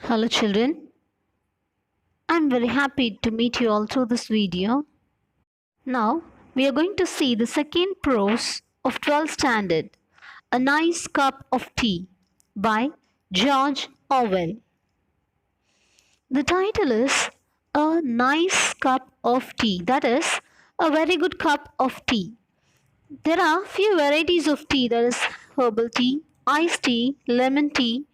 Hello children, I'm very happy to meet you all through this video. Now we are going to see the second prose of 12th standard, A Nice Cup of Tea by George Orwell. The title is A Nice Cup of Tea, that is, a very good cup of tea. There are few varieties of tea, that is herbal tea, iced tea, lemon tea,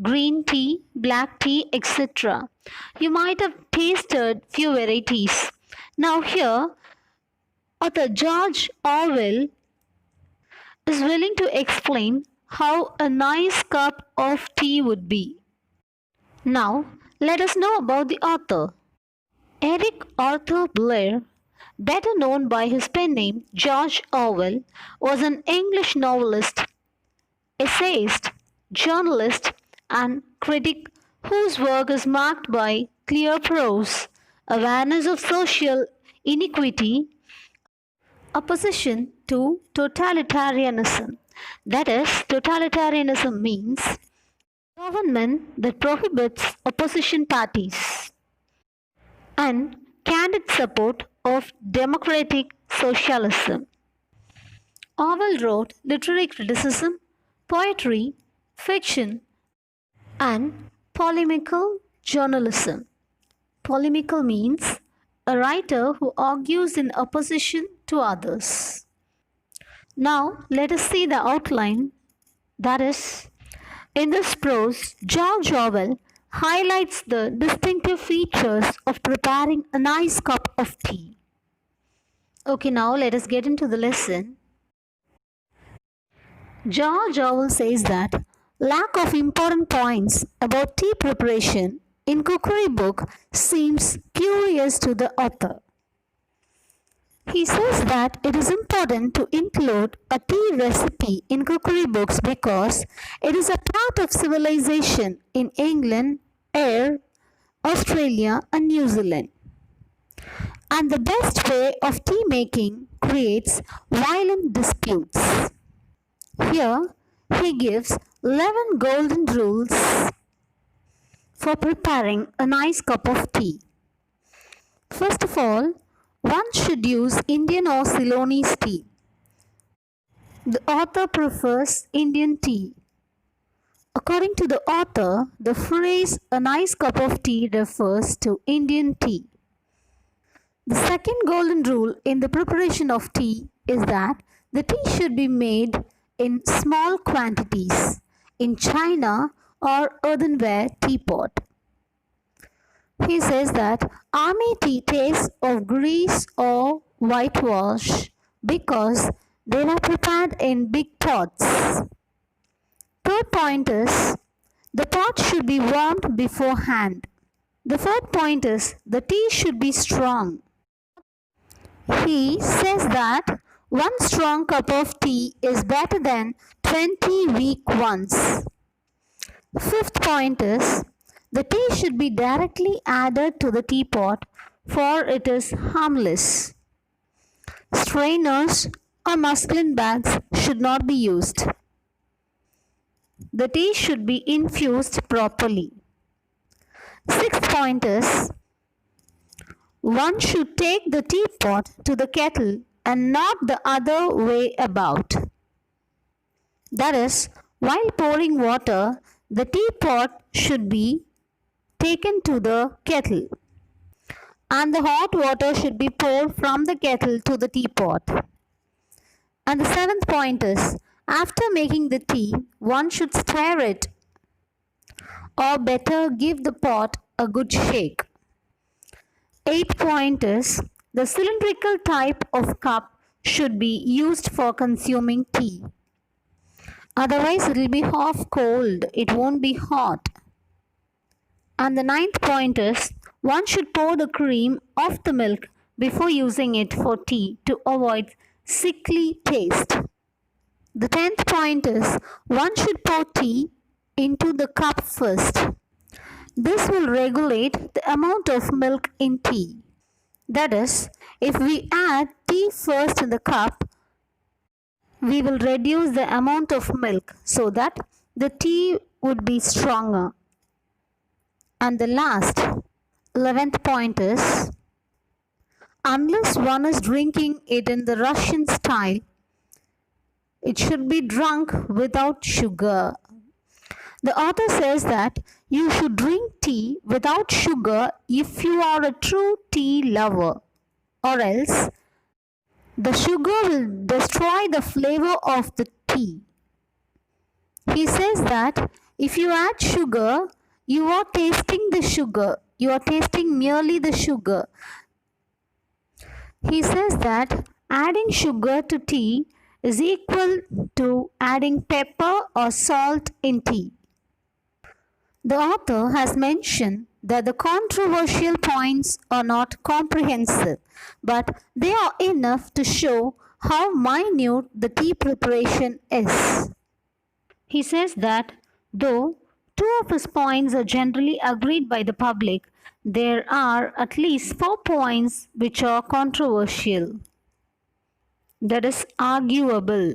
green tea, black tea, etc. You might have tasted few varieties. Now here, author George Orwell is willing to explain how a nice cup of tea would be. Now, let us know about the author. Eric Arthur Blair, better known by his pen name George Orwell, was an English novelist, essayist, journalist, and critic whose work is marked by clear prose, awareness of social inequity, opposition to totalitarianism. That is, totalitarianism means government that prohibits opposition parties, and candid support of democratic socialism. Orwell wrote literary criticism, poetry, fiction, and polemical journalism. Polemical means a writer who argues in opposition to others. Now let us see the outline. That is, in this prose, George Orwell highlights the distinctive features of preparing a nice cup of tea. Okay, now let us get into the lesson. George Orwell says that lack of important points about tea preparation in cookery book seems curious to the author. He says that it is important to include a tea recipe in cookery books because it is a part of civilization in England, Ayr, Australia and New Zealand. And the best way of tea making creates violent disputes. Here he gives 11 golden rules for preparing a nice cup of tea. First of all, one should use Indian or Ceylonese tea. The author prefers Indian tea. According to the author, the phrase a nice cup of tea refers to Indian tea. The second golden rule in the preparation of tea is that the tea should be made in small quantities in china or earthenware teapot. He says that army tea tastes of grease or whitewash because they are prepared in big pots. Third point is the pot should be warmed beforehand. The fourth point is the tea should be strong. He says that one strong cup of tea is better than 20 weak ones. Fifth point is the tea should be directly added to the teapot for it is harmless. Strainers or muslin bags should not be used. The tea should be infused properly. Sixth point is one should take the teapot to the kettle and not the other way about. That is, while pouring water, the teapot should be taken to the kettle and the hot water should be poured from the kettle to the teapot. And the seventh point is, after making the tea, one should stir it or better give the pot a good shake. Eighth point is, the cylindrical type of cup should be used for consuming tea. Otherwise it will be half cold, it won't be hot. And the ninth point is, one should pour the cream off the milk before using it for tea to avoid sickly taste. The 10th point is, one should pour tea into the cup first. This will regulate the amount of milk in tea. That is, if we add tea first in the cup, we will reduce the amount of milk so that the tea would be stronger. And the last, 11th point is, unless one is drinking it in the Russian style, it should be drunk without sugar. The author says that you should drink tea without sugar if you are a true tea lover, or else the sugar will destroy the flavor of the tea. He says that if you add sugar, you are tasting the sugar. You are tasting merely the sugar. He says that adding sugar to tea is equal to adding pepper or salt in tea. The author has mentioned that the controversial points are not comprehensive, but they are enough to show how minute the tea preparation is. He says that though two of his points are generally agreed by the public, there are at least 4 points which are controversial, that is, arguable.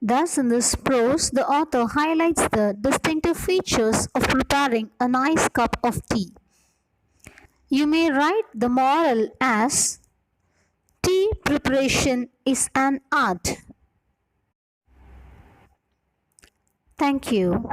Thus, in this prose, the author highlights the distinctive features of preparing a nice cup of tea. You may write the moral as, tea preparation is an art. Thank you.